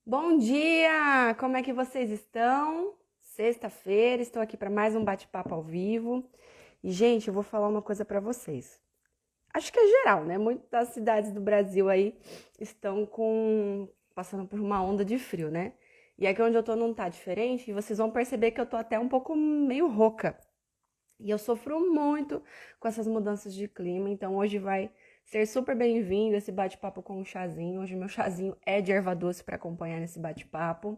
Bom dia! Como é que vocês estão? Sexta-feira, estou aqui para mais um bate-papo ao vivo. E, gente, eu vou falar uma coisa para vocês. Acho que é geral, né? Muitas das cidades do Brasil aí estão passando por uma onda de frio, né? E aqui onde eu tô não tá diferente, e vocês vão perceber que eu tô até um pouco meio rouca. E eu sofro muito com essas mudanças de clima, então hoje vai ser super bem-vindo esse bate-papo com um chazinho. Hoje meu chazinho é de erva doce para acompanhar nesse bate-papo.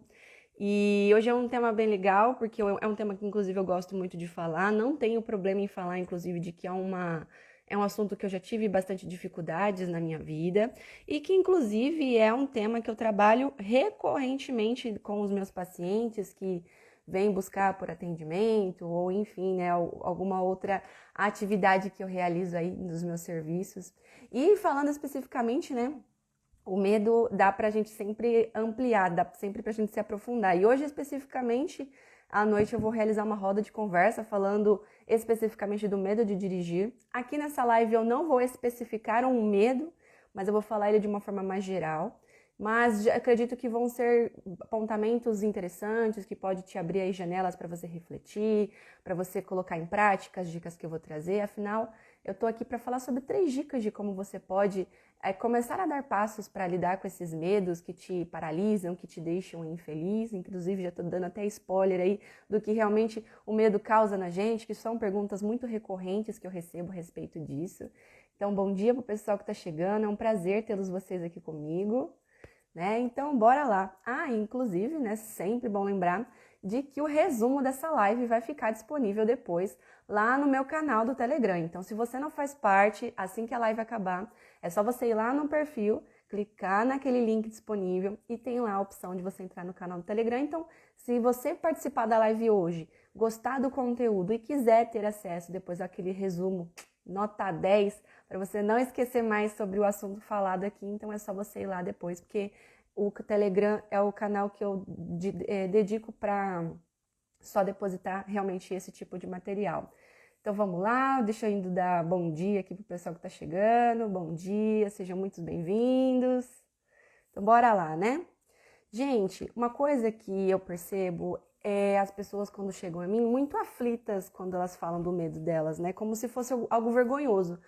E hoje é um tema bem legal, porque é um tema que inclusive eu gosto muito de falar. Não tenho problema em falar, inclusive, de que é um assunto que eu já tive bastante dificuldades na minha vida e que, inclusive, é um tema que eu trabalho recorrentemente com os meus pacientes que vêm buscar por atendimento ou, enfim, né, alguma outra atividade que eu realizo aí nos meus serviços. E falando especificamente, né, o medo dá pra gente sempre ampliar, dá sempre pra gente se aprofundar. E hoje, especificamente, à noite eu vou realizar uma roda de conversa falando especificamente do medo de dirigir. Aqui nessa live eu não vou especificar um medo, mas eu vou falar ele de uma forma mais geral. Mas acredito que vão ser apontamentos interessantes, que pode te abrir aí janelas para você refletir, para você colocar em prática as dicas que eu vou trazer. Afinal, eu tô aqui para falar sobre 3 dicas de como você pode começar a dar passos para lidar com esses medos que te paralisam, que te deixam infeliz. Inclusive, já estou dando até spoiler aí do que realmente o medo causa na gente, que são perguntas muito recorrentes que eu recebo a respeito disso. Então, bom dia para o pessoal que está chegando, é um prazer tê-los vocês aqui comigo, né? Então, bora lá. Inclusive, né, sempre bom lembrar de que o resumo dessa live vai ficar disponível depois lá no meu canal do Telegram. Então, se você não faz parte, assim que a live acabar, é só você ir lá no perfil, clicar naquele link disponível e tem lá a opção de você entrar no canal do Telegram. Então, se você participar da live hoje, gostar do conteúdo e quiser ter acesso depois àquele resumo nota 10, para você não esquecer mais sobre o assunto falado aqui, então é só você ir lá depois, porque o Telegram é o canal que eu dedico para só depositar realmente esse tipo de material. Então vamos lá, deixa eu indo dar bom dia aqui pro pessoal que está chegando. Bom dia, sejam muito bem-vindos. Então bora lá, né? Gente, uma coisa que eu percebo é as pessoas quando chegam a mim muito aflitas quando elas falam do medo delas, né? Como se fosse algo vergonhoso.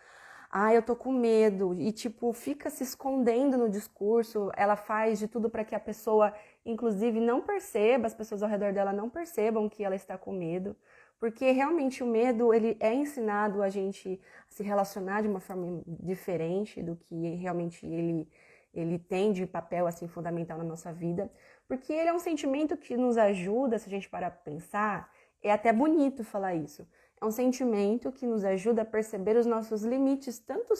Eu tô com medo. E, tipo, fica se escondendo no discurso. Ela faz de tudo para que a pessoa, inclusive, não perceba, as pessoas ao redor dela não percebam que ela está com medo. Porque realmente o medo, ele é ensinado a gente a se relacionar de uma forma diferente do que realmente ele tem de papel, assim, fundamental na nossa vida. Porque ele é um sentimento que nos ajuda, se a gente parar para pensar, é até bonito falar isso. É um sentimento que nos ajuda a perceber os nossos limites, tanto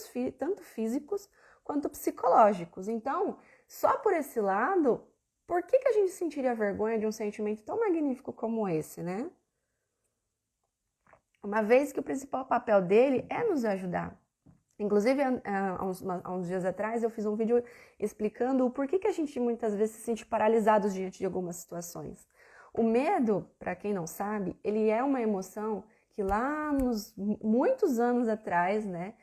físicos quanto psicológicos. Então, só por esse lado, por que a gente sentiria vergonha de um sentimento tão magnífico como esse, né? Uma vez que o principal papel dele é nos ajudar. Inclusive, há uns dias atrás, eu fiz um vídeo explicando o porquê que a gente muitas vezes se sente paralisado diante de algumas situações. O medo, para quem não sabe, ele é uma emoção que lá nos muitos anos atrás, né,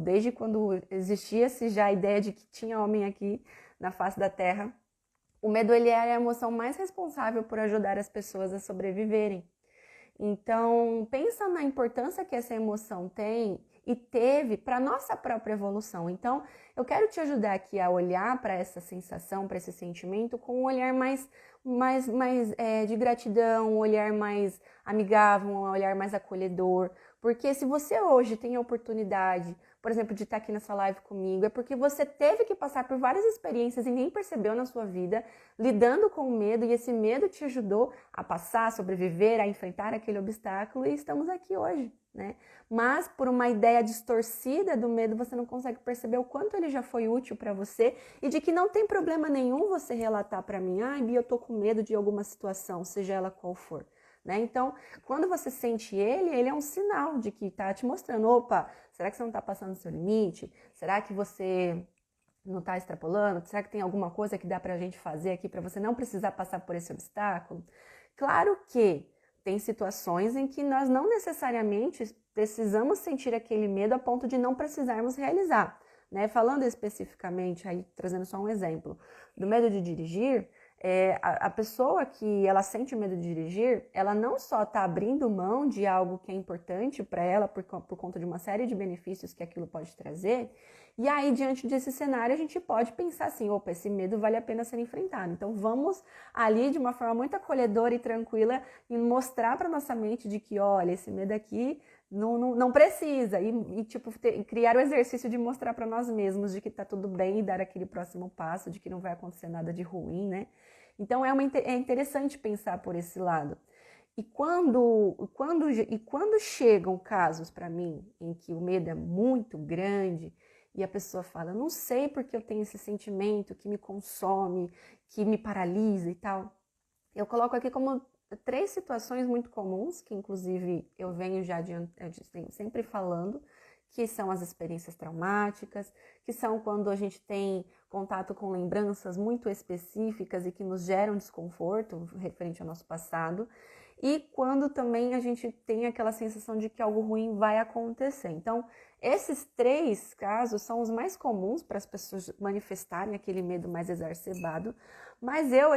desde quando existia-se já a ideia de que tinha homem aqui na face da Terra, o medo ele é a emoção mais responsável por ajudar as pessoas a sobreviverem. Então, pensa na importância que essa emoção tem e teve para a nossa própria evolução. Então, eu quero te ajudar aqui a olhar para essa sensação, para esse sentimento, com um olhar mais de gratidão, um olhar mais amigável, um olhar mais acolhedor. Porque se você hoje tem a oportunidade, por exemplo, de estar aqui nessa live comigo, é porque você teve que passar por várias experiências e nem percebeu na sua vida, lidando com o medo, e esse medo te ajudou a passar, a sobreviver, a enfrentar aquele obstáculo, e estamos aqui hoje, né? Mas por uma ideia distorcida do medo, você não consegue perceber o quanto ele já foi útil para você e de que não tem problema nenhum você relatar para mim, Bia, eu tô com medo de alguma situação, seja ela qual for. Né? Então, quando você sente ele é um sinal de que tá te mostrando, opa, será que você não tá passando o seu limite? Será que você não está extrapolando? Será que tem alguma coisa que dá para a gente fazer aqui para você não precisar passar por esse obstáculo? Claro que tem situações em que nós não necessariamente precisamos sentir aquele medo a ponto de não precisarmos realizar. né? Falando especificamente, aí trazendo só um exemplo, do medo de dirigir, a pessoa que ela sente medo de dirigir, ela não só está abrindo mão de algo que é importante para ela por conta de uma série de benefícios que aquilo pode trazer, e aí diante desse cenário a gente pode pensar assim, opa, esse medo vale a pena ser enfrentado. Então vamos ali de uma forma muito acolhedora e tranquila e mostrar para nossa mente de que, olha, esse medo aqui não precisa, e tipo, criar o exercício de mostrar para nós mesmos de que tá tudo bem e dar aquele próximo passo, de que não vai acontecer nada de ruim, né? Então é interessante pensar por esse lado. E quando chegam casos para mim em que o medo é muito grande e a pessoa fala, não sei porque eu tenho esse sentimento que me consome, que me paralisa e tal, eu coloco aqui como 3 situações muito comuns, que inclusive eu venho já sempre falando, que são as experiências traumáticas, que são quando a gente tem contato com lembranças muito específicas e que nos geram desconforto referente ao nosso passado, e quando também a gente tem aquela sensação de que algo ruim vai acontecer. Então, esses 3 casos são os mais comuns para as pessoas manifestarem aquele medo mais exacerbado, mas eu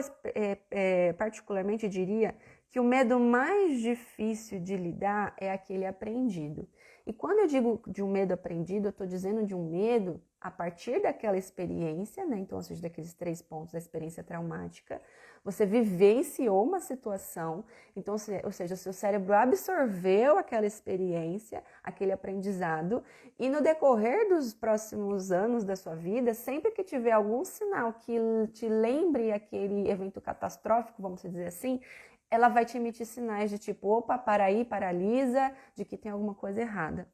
particularmente diria que o medo mais difícil de lidar é aquele aprendido. E quando eu digo de um medo aprendido, eu estou dizendo de um medo a partir daquela experiência, né? Então, ou seja, daqueles 3 pontos da experiência traumática, você vivenciou uma situação, então, ou seja, o seu cérebro absorveu aquela experiência, aquele aprendizado, e no decorrer dos próximos anos da sua vida, sempre que tiver algum sinal que te lembre aquele evento catastrófico, vamos dizer assim, ela vai te emitir sinais de tipo, opa, para aí, paralisa, de que tem alguma coisa errada.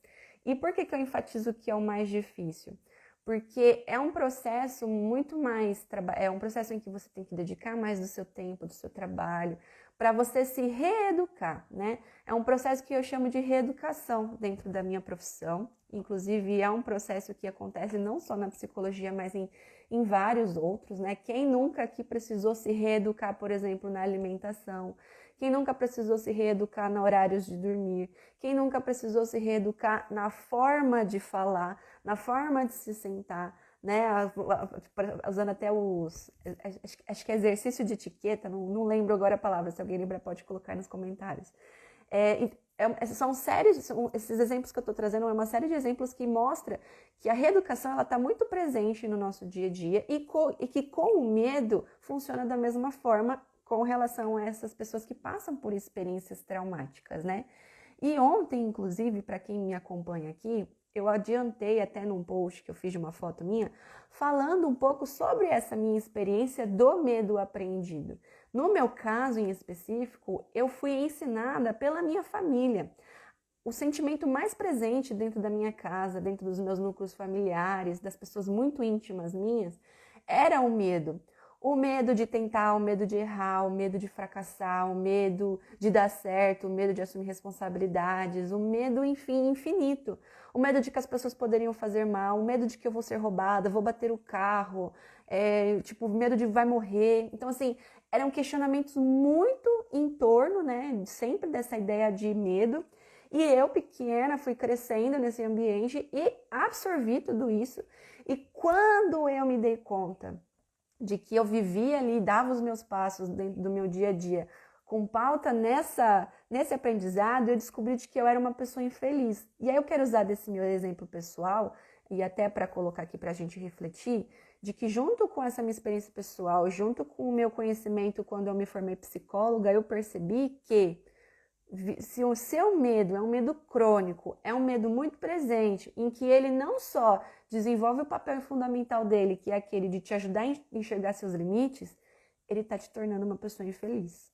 E por que eu enfatizo que é o mais difícil? Porque é um processo muito mais, é um processo em que você tem que dedicar mais do seu tempo, do seu trabalho, para você se reeducar, né? É um processo que eu chamo de reeducação dentro da minha profissão, inclusive é um processo que acontece não só na psicologia, mas em vários outros, né? Quem nunca aqui precisou se reeducar, por exemplo, na alimentação? Quem nunca precisou se reeducar nos horários de dormir? Quem nunca precisou se reeducar na forma de falar, na forma de se sentar, né? Usando até acho que é exercício de etiqueta, não lembro agora a palavra, se alguém lembra pode colocar nos comentários. São esses exemplos que eu estou trazendo é uma série de exemplos que mostra que a reeducação ela está muito presente no nosso dia a dia e que com o medo funciona da mesma forma com relação a essas pessoas que passam por experiências traumáticas, né? E ontem, inclusive, para quem me acompanha aqui, eu adiantei até num post que eu fiz de uma foto minha, falando um pouco sobre essa minha experiência do medo aprendido. No meu caso em específico, eu fui ensinada pela minha família. O sentimento mais presente dentro da minha casa, dentro dos meus núcleos familiares, das pessoas muito íntimas minhas, era o medo. O medo de tentar, o medo de errar, o medo de fracassar, o medo de dar certo, o medo de assumir responsabilidades, o medo, enfim, infinito. O medo de que as pessoas poderiam fazer mal, o medo de que eu vou ser roubada, vou bater o carro, o medo de vai morrer. Então, assim, eram questionamentos muito em torno, né, sempre dessa ideia de medo. E eu, pequena, fui crescendo nesse ambiente e absorvi tudo isso. E quando eu me dei conta de que eu vivia ali, dava os meus passos dentro do meu dia a dia, com pauta nesse aprendizado, eu descobri de que eu era uma pessoa infeliz. E aí eu quero usar desse meu exemplo pessoal, e até para colocar aqui para a gente refletir, de que junto com essa minha experiência pessoal, junto com o meu conhecimento quando eu me formei psicóloga, eu percebi que se o seu medo é um medo crônico, é um medo muito presente, em que ele não só desenvolve o papel fundamental dele, que é aquele de te ajudar a enxergar seus limites, ele está te tornando uma pessoa infeliz.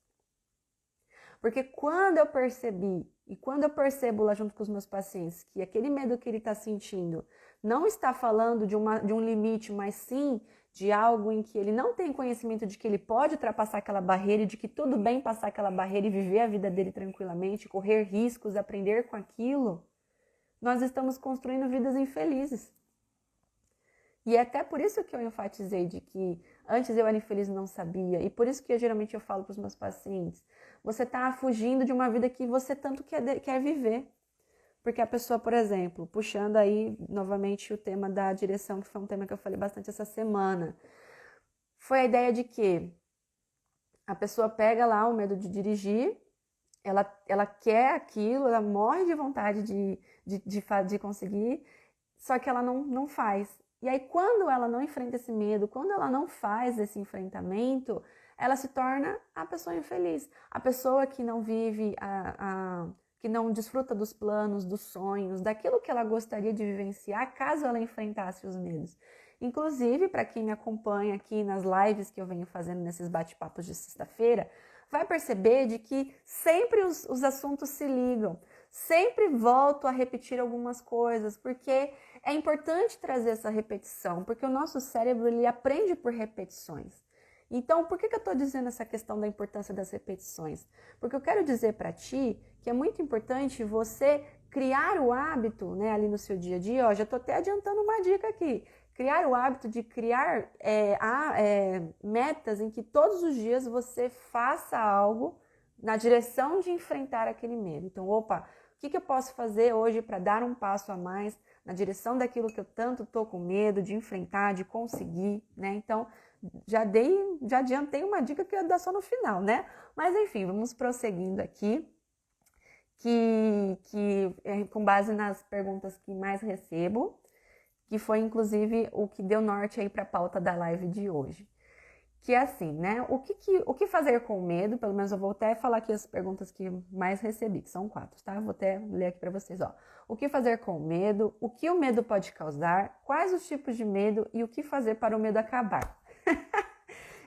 Porque quando eu percebi, e quando eu percebo lá junto com os meus pacientes, que aquele medo que ele está sentindo não está falando de um limite, mas sim de algo em que ele não tem conhecimento de que ele pode ultrapassar aquela barreira e de que tudo bem passar aquela barreira e viver a vida dele tranquilamente, correr riscos, aprender com aquilo, nós estamos construindo vidas infelizes. E é até por isso que eu enfatizei de que antes eu era infeliz e não sabia. E por isso que geralmente eu falo para os meus pacientes, você está fugindo de uma vida que você tanto quer viver. Porque a pessoa, por exemplo, puxando aí novamente o tema da direção, que foi um tema que eu falei bastante essa semana, foi a ideia de que a pessoa pega lá o medo de dirigir, ela quer aquilo, ela morre de vontade de conseguir, só que ela não faz. E aí, quando ela não enfrenta esse medo, quando ela não faz esse enfrentamento, ela se torna a pessoa infeliz. A pessoa que não vive, que não desfruta dos planos, dos sonhos, daquilo que ela gostaria de vivenciar, caso ela enfrentasse os medos. Inclusive, para quem me acompanha aqui nas lives que eu venho fazendo nesses bate-papos de sexta-feira, vai perceber de que sempre os assuntos se ligam. Sempre volto a repetir algumas coisas, porque é importante trazer essa repetição, porque o nosso cérebro ele aprende por repetições. Então, por que eu estou dizendo essa questão da importância das repetições? Porque eu quero dizer para ti que é muito importante você criar o hábito, né, ali no seu dia a dia. Ó, já estou até adiantando uma dica aqui. Criar o hábito de criar metas em que todos os dias você faça algo na direção de enfrentar aquele medo. Então, opa, o que eu posso fazer hoje para dar um passo a mais na direção daquilo que eu tanto estou com medo de enfrentar, de conseguir, né? Então, já adiantei uma dica que eu ia dar só no final, né? Mas enfim, vamos prosseguindo aqui, que é com base nas perguntas que mais recebo, que foi inclusive o que deu norte aí para a pauta da live de hoje. Que é assim, né? O que fazer com medo? Pelo menos eu vou até falar aqui as perguntas que mais recebi, que são 4, tá? Vou até ler aqui para vocês, ó. O que fazer com medo? O que o medo pode causar? Quais os tipos de medo? E o que fazer para o medo acabar?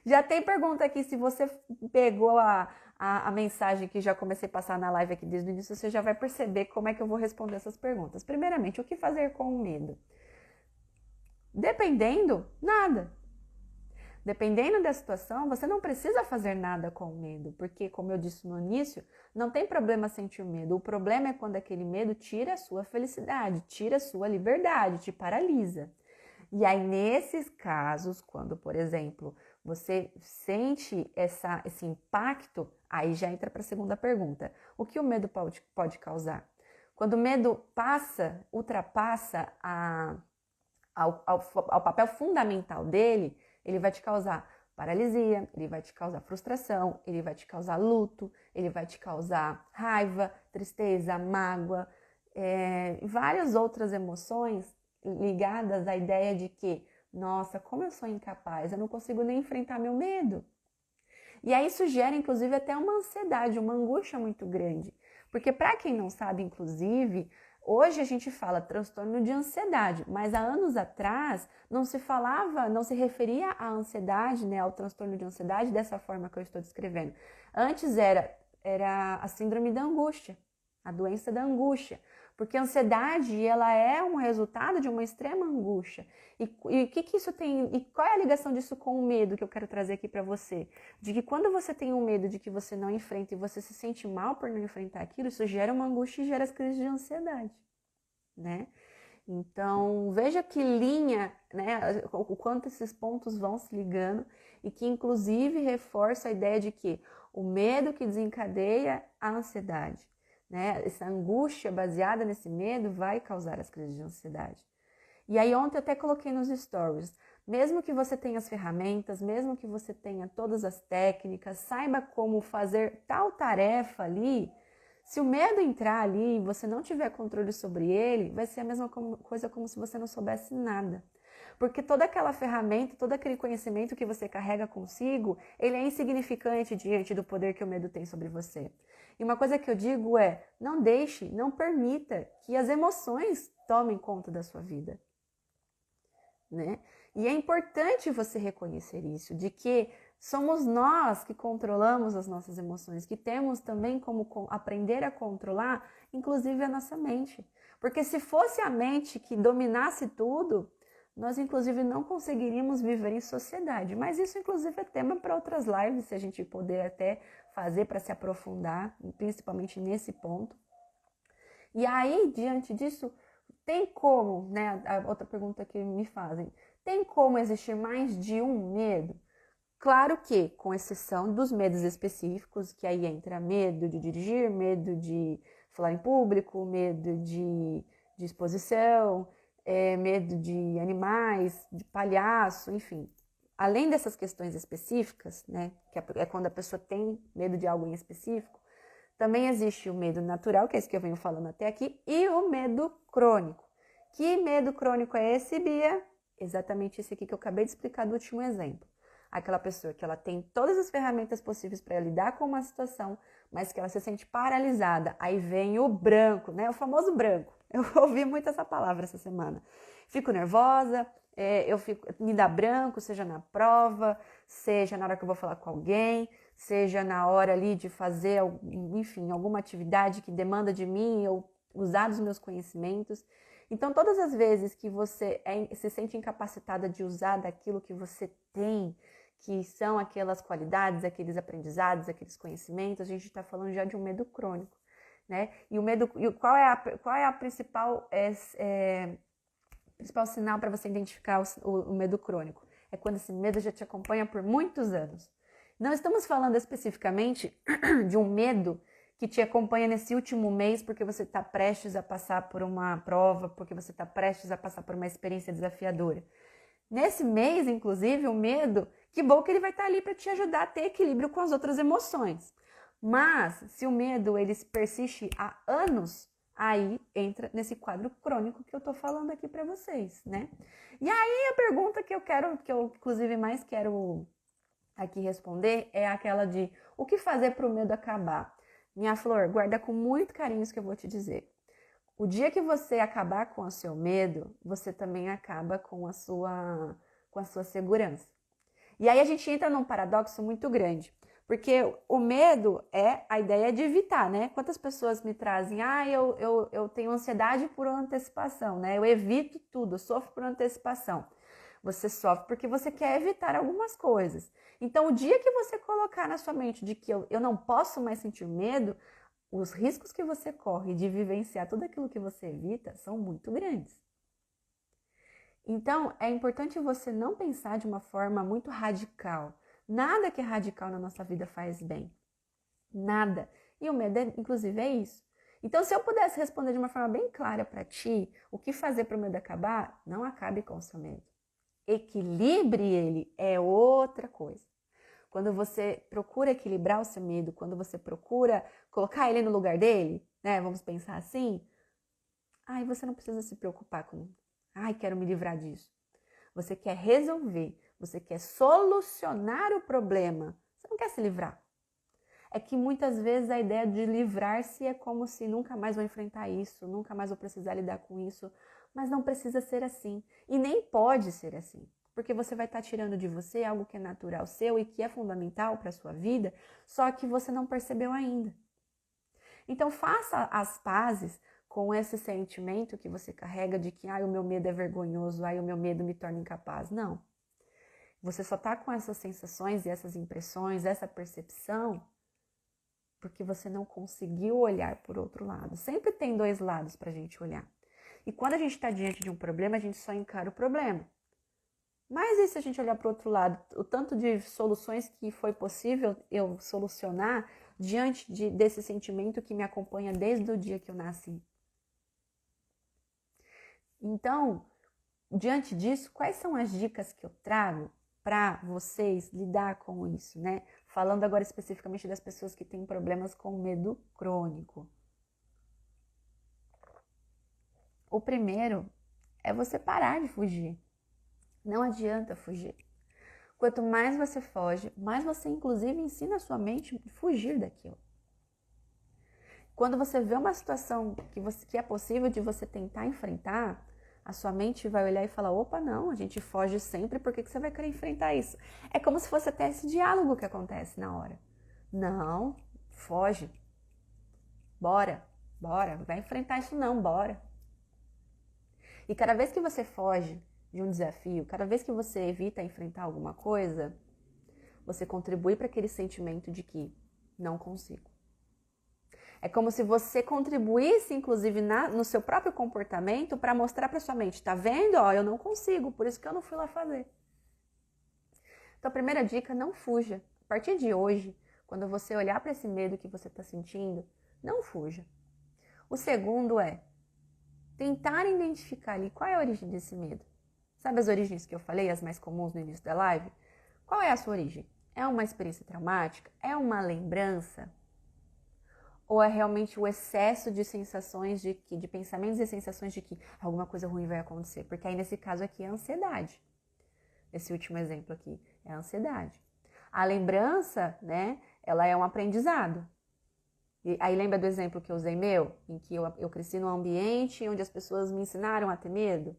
Já tem pergunta aqui, se você pegou a mensagem que já comecei a passar na live aqui desde o início, você já vai perceber como é que eu vou responder essas perguntas. Primeiramente, o que fazer com o medo? Dependendo, nada. Dependendo da situação, você não precisa fazer nada com o medo, porque, como eu disse no início, não tem problema sentir medo. O problema é quando aquele medo tira a sua felicidade, tira a sua liberdade, te paralisa. E aí, nesses casos, quando, por exemplo, você sente esse impacto, aí já entra para a segunda pergunta. O que o medo pode causar? Quando o medo ultrapassa ao papel fundamental dele, ele vai te causar paralisia, ele vai te causar frustração, ele vai te causar luto, ele vai te causar raiva, tristeza, mágoa, várias outras emoções ligadas à ideia de que, nossa, como eu sou incapaz, eu não consigo nem enfrentar meu medo. E aí isso gera, inclusive, até uma ansiedade, uma angústia muito grande. Porque para quem não sabe, inclusive, hoje a gente fala transtorno de ansiedade, mas há anos atrás não se falava, não se referia à ansiedade, né, ao transtorno de ansiedade dessa forma que eu estou descrevendo. Antes era a síndrome da angústia, a doença da angústia, porque a ansiedade ela é um resultado de uma extrema angústia. E o que isso tem? E qual é a ligação disso com o medo que eu quero trazer aqui para você? De que quando você tem um medo de que você não enfrenta e você se sente mal por não enfrentar aquilo, isso gera uma angústia e gera as crises de ansiedade, né? Então, veja que linha, né, o quanto esses pontos vão se ligando e que inclusive reforça a ideia de que o medo que desencadeia a ansiedade, né? Essa angústia baseada nesse medo vai causar as crises de ansiedade. E aí ontem eu até coloquei nos stories, mesmo que você tenha as ferramentas, mesmo que você tenha todas as técnicas, saiba como fazer tal tarefa ali, se o medo entrar ali e você não tiver controle sobre ele, vai ser a mesma coisa como se você não soubesse nada. Porque toda aquela ferramenta, todo aquele conhecimento que você carrega consigo, ele é insignificante diante do poder que o medo tem sobre você. E uma coisa que eu digo é, não deixe, não permita que as emoções tomem conta da sua vida, né? E é importante você reconhecer isso, de que somos nós que controlamos as nossas emoções, que temos também como aprender a controlar, inclusive a nossa mente. Porque se fosse a mente que dominasse tudo, nós inclusive não conseguiríamos viver em sociedade. Mas isso inclusive é tema para outras lives, se a gente puder até fazer para se aprofundar, principalmente nesse ponto. E aí, diante disso, tem como, né, a outra pergunta que me fazem, tem como existir mais de um medo? Claro que, com exceção dos medos específicos, que aí entra medo de dirigir, medo de falar em público, medo de exposição, medo de animais, de palhaço, enfim. Além dessas questões específicas, né, que é quando a pessoa tem medo de algo em específico, também existe o medo natural, que é esse que eu venho falando até aqui, e o medo crônico. Que medo crônico é esse, Bia? Exatamente esse aqui que eu acabei de explicar do último exemplo. Aquela pessoa que ela tem todas as ferramentas possíveis para lidar com uma situação, mas que ela se sente paralisada. Aí vem o branco, né? O famoso branco. Eu ouvi muito essa palavra essa semana. Fico nervosa, me dá branco, seja na prova, seja na hora que eu vou falar com alguém, seja na hora ali de fazer, enfim, alguma atividade que demanda de mim, ou usar os meus conhecimentos. Então, todas as vezes que você se sente incapacitada de usar daquilo que você tem, que são aquelas qualidades, aqueles aprendizados, aqueles conhecimentos, a gente está falando já de um medo crônico, né? E o medo, qual é a principal principal sinal para você identificar o medo crônico? É quando esse medo já te acompanha por muitos anos. Não estamos falando especificamente de um medo que te acompanha nesse último mês porque você está prestes a passar por uma prova, porque você está prestes a passar por uma experiência desafiadora. Nesse mês, inclusive, o medo, que bom que ele vai estar ali para te ajudar a ter equilíbrio com as outras emoções. Mas, se o medo ele persiste há anos, aí entra nesse quadro crônico que eu tô falando aqui para vocês, né? E aí a pergunta que eu inclusive mais quero aqui responder é aquela de o que fazer para o medo acabar? Minha flor, guarda com muito carinho isso que eu vou te dizer. O dia que você acabar com o seu medo, você também acaba com a sua segurança. E aí a gente entra num paradoxo muito grande, porque o medo é a ideia de evitar, né? Quantas pessoas me trazem, eu tenho ansiedade por antecipação, né? Eu evito tudo, eu sofro por antecipação. Você sofre porque você quer evitar algumas coisas. Então, o dia que você colocar na sua mente de que eu não posso mais sentir medo, os riscos que você corre de vivenciar tudo aquilo que você evita são muito grandes. Então, é importante você não pensar de uma forma muito radical. Nada que é radical na nossa vida faz bem. Nada. E o medo, inclusive, é isso. Então, se eu pudesse responder de uma forma bem clara para ti, o que fazer para o medo acabar, não acabe com o seu medo. Equilibre ele é outra coisa. Quando você procura equilibrar o seu medo, quando você procura colocar ele no lugar dele, né? Vamos pensar assim. Aí você não precisa se preocupar com, quero me livrar disso. Você quer resolver, você quer solucionar o problema. Você não quer se livrar. É que muitas vezes a ideia de livrar-se é como se nunca mais vou enfrentar isso, nunca mais vou precisar lidar com isso. Mas não precisa ser assim. E nem pode ser assim. Porque você vai estar tirando de você algo que é natural seu e que é fundamental para a sua vida, só que você não percebeu ainda. Então faça as pazes com esse sentimento que você carrega de que o meu medo é vergonhoso, o meu medo me torna incapaz. Não. Você só está com essas sensações e essas impressões, essa percepção, porque você não conseguiu olhar por outro lado. Sempre tem dois lados para a gente olhar. E quando a gente está diante de um problema, a gente só encara o problema. Mas e se a gente olhar para o outro lado? O tanto de soluções que foi possível eu solucionar diante desse sentimento que me acompanha desde o dia que eu nasci. Então, diante disso, quais são as dicas que eu trago para vocês lidar com isso, né? Falando agora especificamente das pessoas que têm problemas com medo crônico. O primeiro é você parar de fugir. Não adianta fugir. Quanto mais você foge, mais você inclusive ensina a sua mente a fugir daquilo. Quando você vê uma situação que é possível de você tentar enfrentar, a sua mente vai olhar e falar, opa, não, a gente foge sempre, por que você vai querer enfrentar isso? É como se fosse até esse diálogo que acontece na hora. Não, foge. Bora, vai enfrentar isso não, bora. E cada vez que você foge de um desafio, cada vez que você evita enfrentar alguma coisa, você contribui para aquele sentimento de que não consigo. É como se você contribuísse, inclusive, no seu próprio comportamento para mostrar para sua mente, tá vendo? Eu não consigo, por isso que eu não fui lá fazer. Então, a primeira dica, não fuja. A partir de hoje, quando você olhar para esse medo que você está sentindo, não fuja. O segundo é tentar identificar ali qual é a origem desse medo. Sabe as origens que eu falei, as mais comuns no início da live? Qual é a sua origem? É uma experiência traumática? É uma lembrança? Ou é realmente o excesso de sensações de pensamentos e sensações de que alguma coisa ruim vai acontecer? Porque aí nesse caso aqui é a ansiedade. Esse último exemplo aqui é a ansiedade. A lembrança, né, ela é um aprendizado. E aí lembra do exemplo que eu usei meu? Em que eu cresci num ambiente onde as pessoas me ensinaram a ter medo?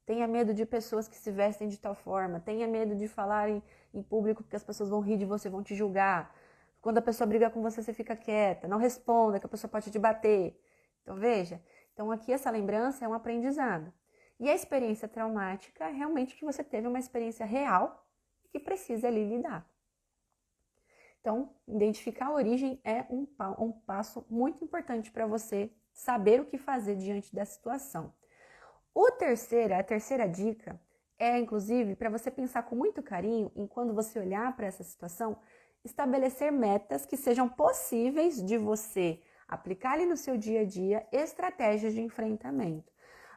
Tenha medo de pessoas que se vestem de tal forma. Tenha medo de falar em público porque as pessoas vão rir de você, vão te julgar. Quando a pessoa briga com você, você fica quieta. Não responda, que a pessoa pode te bater. Então, veja. Então, aqui essa lembrança é um aprendizado. E a experiência traumática é realmente que você teve uma experiência real e que precisa ali lidar. Então, identificar a origem é um passo muito importante para você saber o que fazer diante da situação. A terceira dica é, inclusive, para você pensar com muito carinho em quando você olhar para essa situação, estabelecer metas que sejam possíveis de você aplicar ali no seu dia a dia, estratégias de enfrentamento.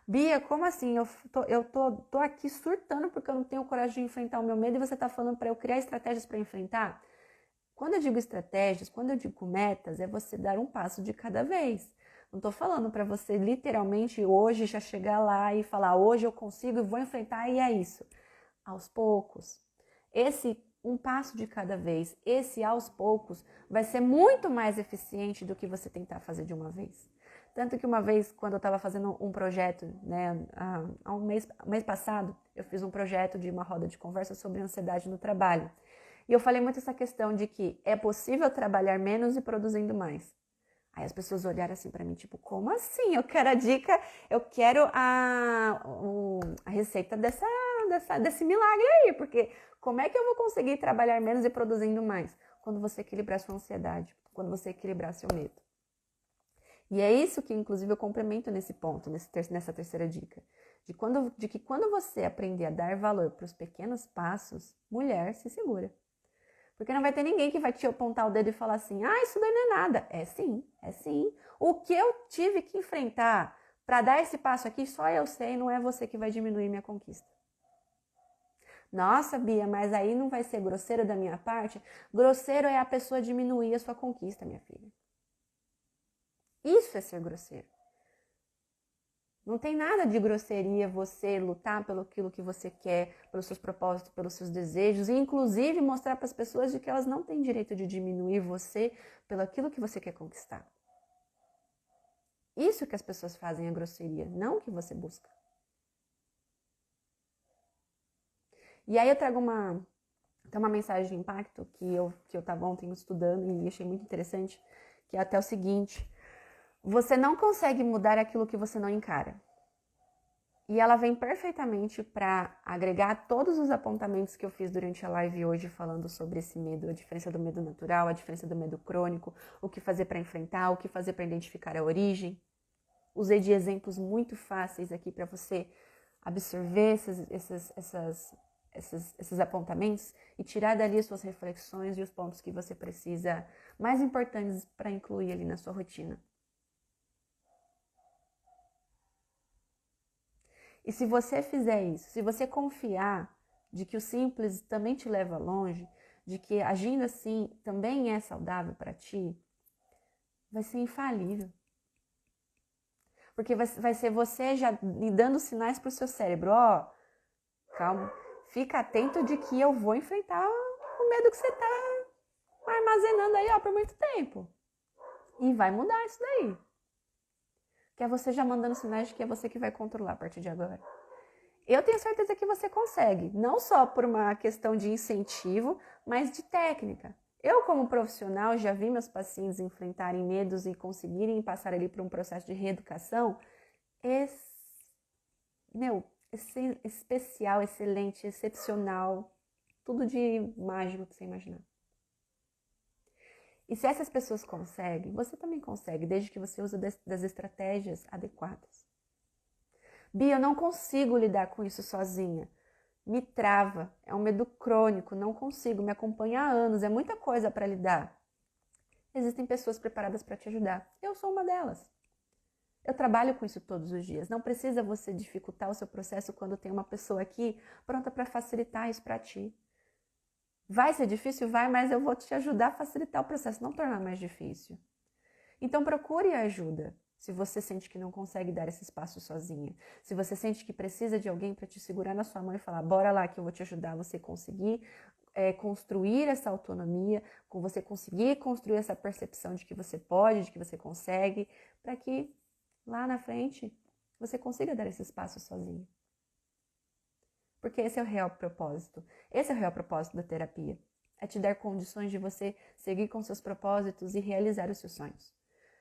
Bia, como assim? Eu tô aqui surtando porque eu não tenho coragem de enfrentar o meu medo e você está falando para eu criar estratégias para enfrentar? Quando eu digo estratégias, quando eu digo metas, é você dar um passo de cada vez. Não estou falando para você literalmente hoje já chegar lá e falar hoje eu consigo e vou enfrentar e é isso. Aos poucos. Esse um passo de cada vez, esse aos poucos vai ser muito mais eficiente do que você tentar fazer de uma vez. Tanto que uma vez, quando eu estava fazendo um projeto, né, há um mês passado, eu fiz um projeto de uma roda de conversa sobre ansiedade no trabalho. E eu falei muito essa questão de que é possível trabalhar menos e produzindo mais. Aí as pessoas olharam assim para mim, tipo, como assim? Eu quero a dica, eu quero a receita desse milagre aí, porque como é que eu vou conseguir trabalhar menos e produzindo mais? Quando você equilibrar sua ansiedade, quando você equilibrar seu medo. E é isso que, inclusive, eu complemento nesse ponto, nessa terceira dica. De que quando você aprender a dar valor para os pequenos passos, mulher, se segura. Porque não vai ter ninguém que vai te apontar o dedo e falar assim, isso daí não é nada. É sim, é sim. O que eu tive que enfrentar para dar esse passo aqui, só eu sei, não é você que vai diminuir minha conquista. Nossa, Bia, mas aí não vai ser grosseiro da minha parte? Grosseiro é a pessoa diminuir a sua conquista, minha filha. Isso é ser grosseiro. Não tem nada de grosseria você lutar pelo aquilo que você quer, pelos seus propósitos, pelos seus desejos, e inclusive mostrar para as pessoas de que elas não têm direito de diminuir você pelo aquilo que você quer conquistar. Isso que as pessoas fazem é grosseria, não o que você busca. E aí eu trago uma mensagem de impacto que eu estava ontem estudando e achei muito interessante, que é até o seguinte: você não consegue mudar aquilo que você não encara. E ela vem perfeitamente para agregar todos os apontamentos que eu fiz durante a live hoje falando sobre esse medo, a diferença do medo natural, a diferença do medo crônico, o que fazer para enfrentar, o que fazer para identificar a origem. Usei de exemplos muito fáceis aqui para você absorver esses apontamentos e tirar dali as suas reflexões e os pontos que você precisa, mais importantes para incluir ali na sua rotina. E se você fizer isso, se você confiar de que o simples também te leva longe, de que agindo assim também é saudável para ti, vai ser infalível. Porque vai ser você já dando sinais para o seu cérebro, calma, fica atento de que eu vou enfrentar o medo que você está armazenando aí, por muito tempo. E vai mudar isso daí. Que é você já mandando sinais de que é você que vai controlar a partir de agora. Eu tenho certeza que você consegue, não só por uma questão de incentivo, mas de técnica. Eu, como profissional, já vi meus pacientes enfrentarem medos e conseguirem passar ali por um processo de reeducação especial, excelente, excepcional, tudo de mágico que você imaginar. E se essas pessoas conseguem, você também consegue, desde que você use das estratégias adequadas. Bia, eu não consigo lidar com isso sozinha. Me trava, é um medo crônico, não consigo, me acompanha há anos, é muita coisa para lidar. Existem pessoas preparadas para te ajudar. Eu sou uma delas. Eu trabalho com isso todos os dias. Não precisa você dificultar o seu processo quando tem uma pessoa aqui pronta para facilitar isso para ti. Vai ser difícil? Vai, mas eu vou te ajudar a facilitar o processo, não tornar mais difícil. Então procure ajuda. Se você sente que não consegue dar esse espaço sozinha, se você sente que precisa de alguém para te segurar na sua mão e falar, bora lá que eu vou te ajudar a você conseguir construir essa autonomia, com você conseguir construir essa percepção de que você pode, de que você consegue, para que lá na frente você consiga dar esse espaço sozinho. Porque esse é o real propósito. Esse é o real propósito da terapia. É te dar condições de você seguir com seus propósitos e realizar os seus sonhos.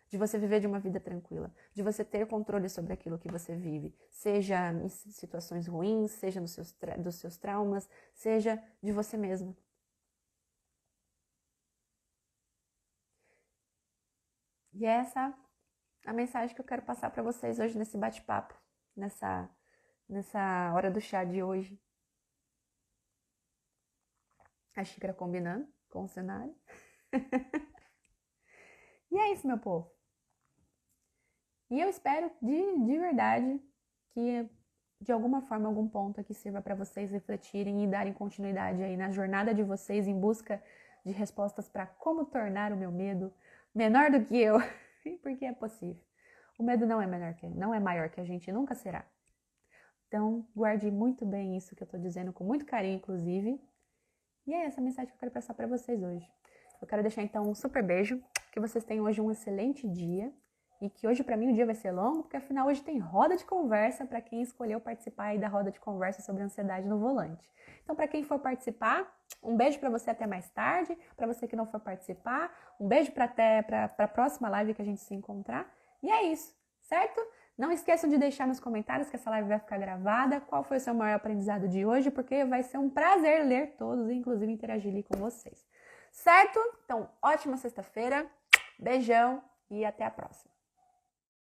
De você viver de uma vida tranquila, de você ter controle sobre aquilo que você vive, seja em situações ruins, seja dos seus traumas, seja de você mesmo. E essa é a mensagem que eu quero passar para vocês hoje nesse bate-papo, nessa hora do chá de hoje. A xícara combinando com o cenário. E é isso, meu povo. E eu espero de verdade que de alguma forma, algum ponto aqui sirva para vocês refletirem e darem continuidade aí na jornada de vocês em busca de respostas para como tornar o meu medo menor do que eu, porque é possível. O medo não é maior que a gente, nunca será. Então, guarde muito bem isso que eu estou dizendo, com muito carinho, inclusive. E é essa a mensagem que eu quero passar para vocês hoje. Eu quero deixar, então, um super beijo, que vocês tenham hoje um excelente dia. E que hoje, para mim, o dia vai ser longo, porque afinal hoje tem roda de conversa para quem escolheu participar aí da roda de conversa sobre ansiedade no volante. Então, para quem for participar, um beijo para você até mais tarde. Para você que não for participar, um beijo para a próxima live que a gente se encontrar. E é isso, certo? Não esqueçam de deixar nos comentários que essa live vai ficar gravada. Qual foi o seu maior aprendizado de hoje? Porque vai ser um prazer ler todos e, inclusive, interagir ali com vocês. Certo? Então, ótima sexta-feira. Beijão e até a próxima.